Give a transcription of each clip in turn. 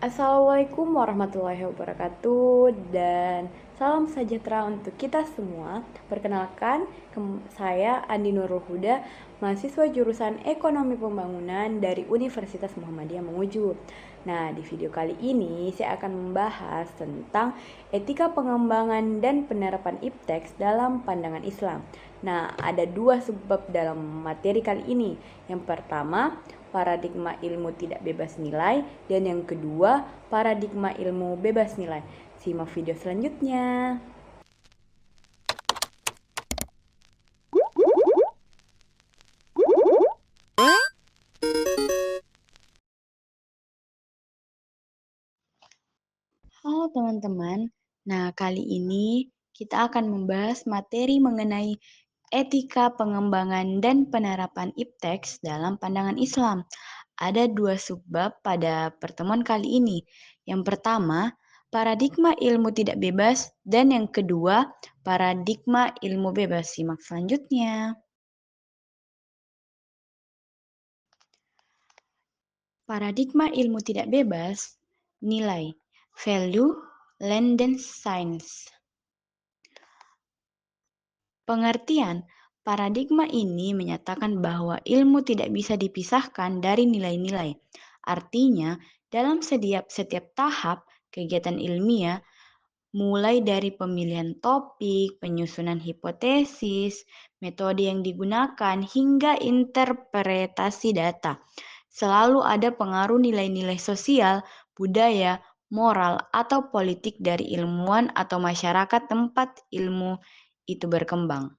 Assalamualaikum warahmatullahi wabarakatuh dan salam sejahtera untuk kita semua. Perkenalkan, saya Andi Nurul Huda, mahasiswa jurusan Ekonomi Pembangunan dari Universitas Muhammadiyah Mamuju. Nah, di video kali ini saya akan membahas tentang etika pengembangan dan penerapan ipteks dalam pandangan Islam. Nah, ada dua subbab dalam materi kali ini. Yang pertama, paradigma ilmu tidak bebas nilai, dan yang kedua, paradigma ilmu bebas nilai. Simak video selanjutnya. Halo teman-teman, nah kali ini kita akan membahas materi mengenai etika pengembangan dan penerapan ipteks dalam pandangan Islam. Ada dua subbab pada pertemuan kali ini. Yang pertama, paradigma ilmu tidak bebas, dan yang kedua, paradigma ilmu bebas. Simak selanjutnya. Paradigma ilmu tidak bebas, nilai, value, Landen Science. Pengertian paradigma ini menyatakan bahwa ilmu tidak bisa dipisahkan dari nilai-nilai. Artinya, dalam setiap tahap kegiatan ilmiah, mulai dari pemilihan topik, penyusunan hipotesis, metode yang digunakan, hingga interpretasi data, selalu ada pengaruh nilai-nilai sosial, budaya, moral, atau politik dari ilmuwan atau masyarakat tempat ilmu itu berkembang.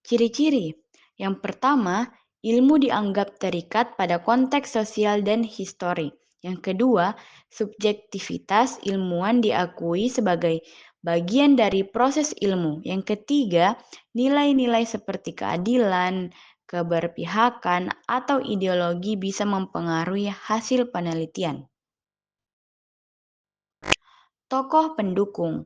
Ciri-ciri yang pertama, ilmu dianggap terikat pada konteks sosial dan histori. Yang kedua, subjektivitas ilmuwan diakui sebagai bagian dari proses ilmu. Yang ketiga, nilai-nilai seperti keadilan, keberpihakan, atau ideologi bisa mempengaruhi hasil penelitian. Tokoh pendukung.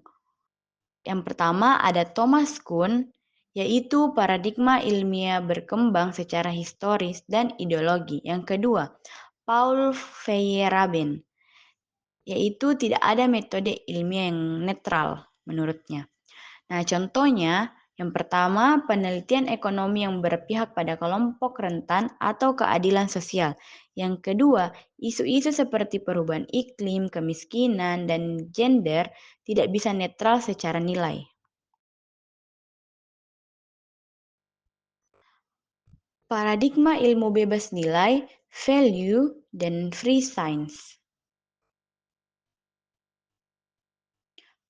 Yang pertama ada Thomas Kuhn, yaitu paradigma ilmiah berkembang secara historis dan ideologi. Yang kedua, Paul Feyerabend, yaitu tidak ada metode ilmiah yang netral menurutnya. Nah, contohnya yang pertama, penelitian ekonomi yang berpihak pada kelompok rentan atau keadilan sosial. Yang kedua, isu-isu seperti perubahan iklim, kemiskinan, dan gender tidak bisa netral secara nilai. Paradigma ilmu bebas nilai, value, dan free science.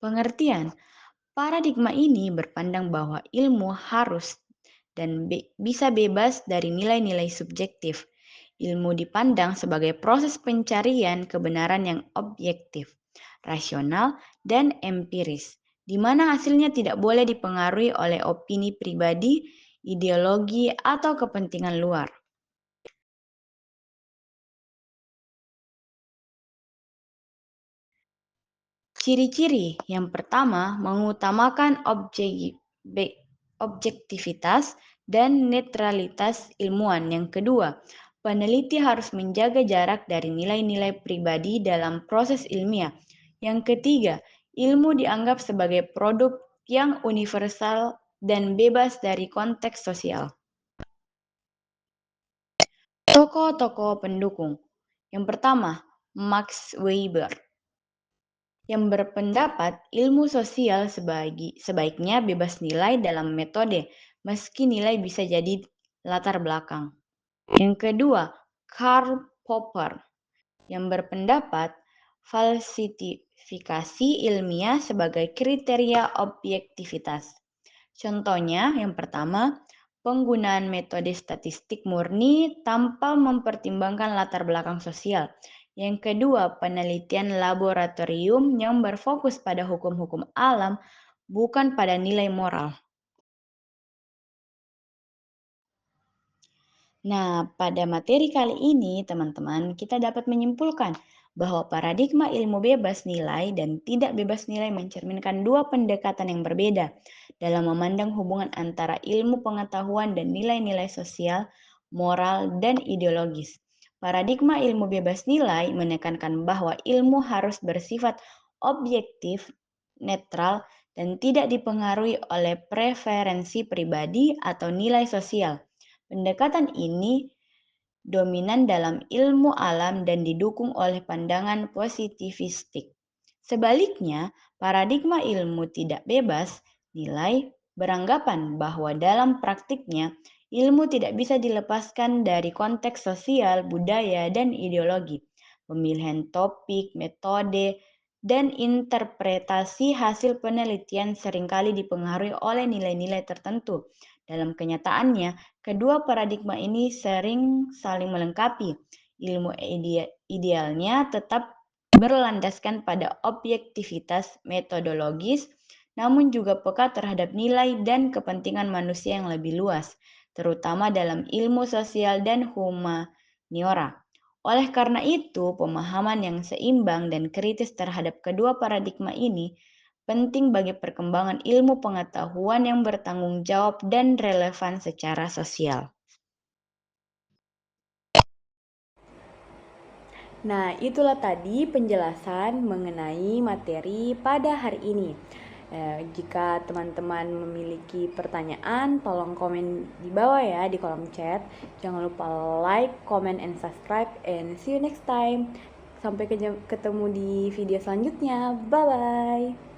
Pengertian, paradigma ini berpandang bahwa ilmu harus dan bisa bebas dari nilai-nilai subjektif. Ilmu dipandang sebagai proses pencarian kebenaran yang objektif, rasional, dan empiris, di mana hasilnya tidak boleh dipengaruhi oleh opini pribadi, ideologi, atau kepentingan luar. Ciri-ciri yang pertama mengutamakan objektivitas dan netralitas ilmuwan. Yang kedua, peneliti harus menjaga jarak dari nilai-nilai pribadi dalam proses ilmiah. Yang ketiga, ilmu dianggap sebagai produk yang universal dan bebas dari konteks sosial. Tokoh-tokoh pendukung. Yang pertama, Max Weber, yang berpendapat ilmu sosial sebaiknya bebas nilai dalam metode, meski nilai bisa jadi latar belakang. Yang kedua, Karl Popper, yang berpendapat falsifikasi ilmiah sebagai kriteria objektivitas. Contohnya, yang pertama, penggunaan metode statistik murni tanpa mempertimbangkan latar belakang sosial. Yang kedua, penelitian laboratorium yang berfokus pada hukum-hukum alam, bukan pada nilai moral. Nah, pada materi kali ini, teman-teman, kita dapat menyimpulkan bahwa paradigma ilmu bebas nilai dan tidak bebas nilai mencerminkan dua pendekatan yang berbeda dalam memandang hubungan antara ilmu pengetahuan dan nilai-nilai sosial, moral, dan ideologis. Paradigma ilmu bebas nilai menekankan bahwa ilmu harus bersifat objektif, netral, dan tidak dipengaruhi oleh preferensi pribadi atau nilai sosial. Pendekatan ini dominan dalam ilmu alam dan didukung oleh pandangan positivistik. Sebaliknya, paradigma ilmu tidak bebas nilai beranggapan bahwa dalam praktiknya ilmu tidak bisa dilepaskan dari konteks sosial, budaya, dan ideologi. Pemilihan topik, metode, dan interpretasi hasil penelitian seringkali dipengaruhi oleh nilai-nilai tertentu. Dalam kenyataannya, kedua paradigma ini sering saling melengkapi. Ilmu idealnya tetap berlandaskan pada objektivitas metodologis, namun juga peka terhadap nilai dan kepentingan manusia yang lebih luas, terutama dalam ilmu sosial dan humaniora. Oleh karena itu, pemahaman yang seimbang dan kritis terhadap kedua paradigma ini penting bagi perkembangan ilmu pengetahuan yang bertanggung jawab dan relevan secara sosial. Nah, itulah tadi penjelasan mengenai materi pada hari ini. Jika teman-teman memiliki pertanyaan, tolong komen di bawah ya di kolom chat. Jangan lupa like, comment, and subscribe. And see you next time. Sampai ketemu di video selanjutnya. Bye-bye.